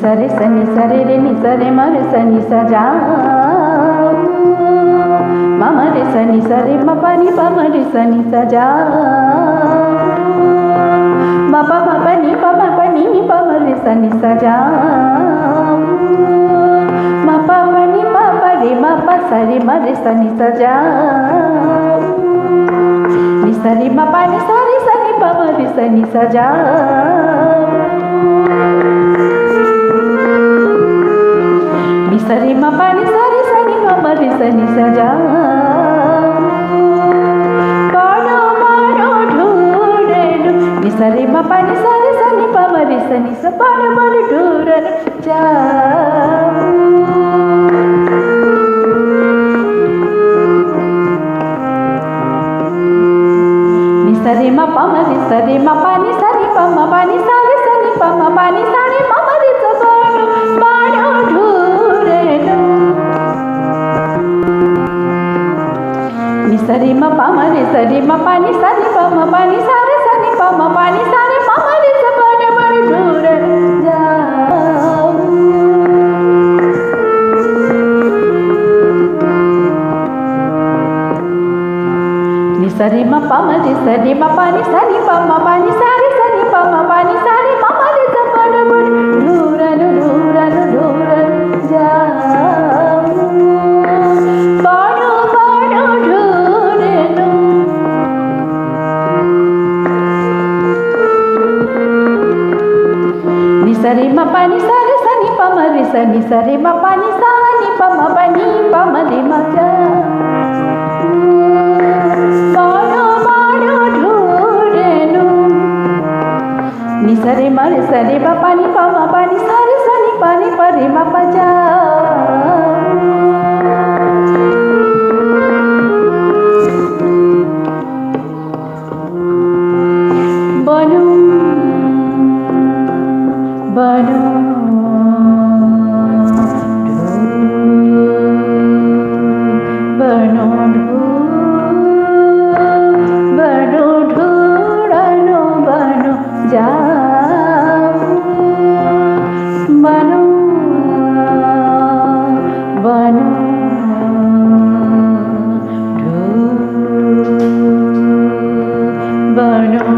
సరి సని సరి రే ని సరి మరి సని సజా మమ రే సని సరి మ పని పమ రే సని సజా మ పమ పని పమ పని పమ రే సని సజా మ పమ ని పమ రే మ ప సరి మ రే సని సజా ని సరి మ పని సరి సని పమ రే సని సజా సరి మ పని సరి సని పమ రి సని సజా పాడో పాడో ఢూరెను ని సరి మ పని సరి సని పమ రి సని స పాడో పాడో ఢూరెను జా ని సరి మ పమ రి సరి మ పని సరి పమ పని సరి సని పమ పని సరి పమ రి స పాడో పాడో సరి మ పమ రి సరి మ పని సరి పమ పని సరి సని పమ పని సరి పమ రి స పడ పడ ఢూర జా ని సరి మ పమ రి సరి మ పని సరి పమ పని సరి సని పమ పని సరి పమ రి స పడ పడ ఢూర ఢూర ఢూర జా సరి మ పని సరి సని పమ రి సని సరి మ పని సని పమ పని పమ రి మ జా పాడో పాడో ఢూరెను ని సరి మ రి సరి మ పని పమ పని సరి సని పని పరి మ ప జా బను బను బను బను ఢూరను బను జా బను బను బను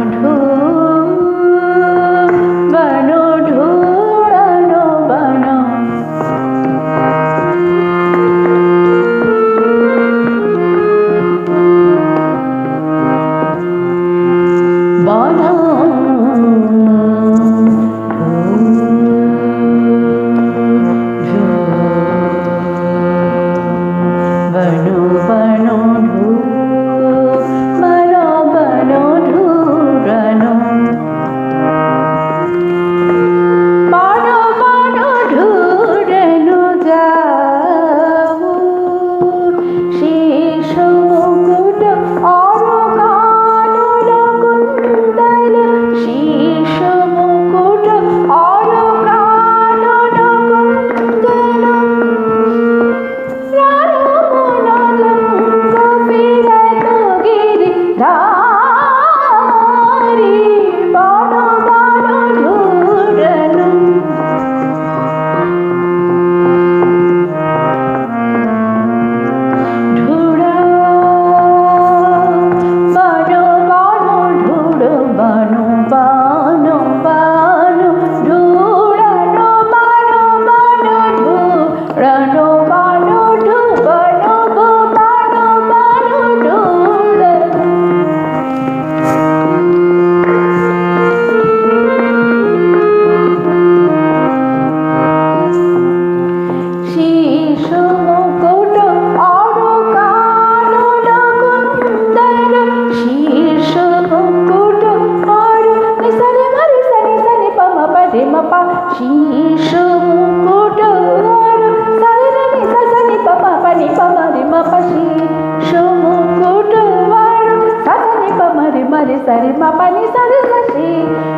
సరి మ పని సరి సరి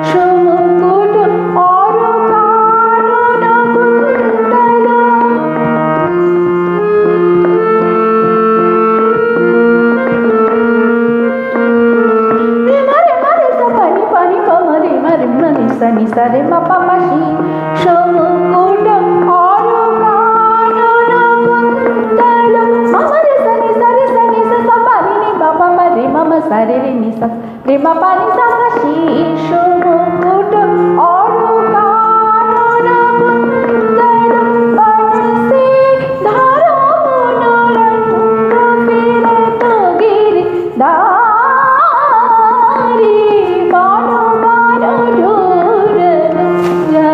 శుముకుడు ఆరు కానున కుందల మరి మరి స పని పని ప మరి మరి మరి సని సరి మ ప ప శి శుముకుడు সারে রে নি সা রে মা পা নি সা সা শীর্ষ মুকুট অরকানন কুন্দর বনসে ধারা মনোরঙ্গ ফিরত গিরি দারি বন বন ঢুর যা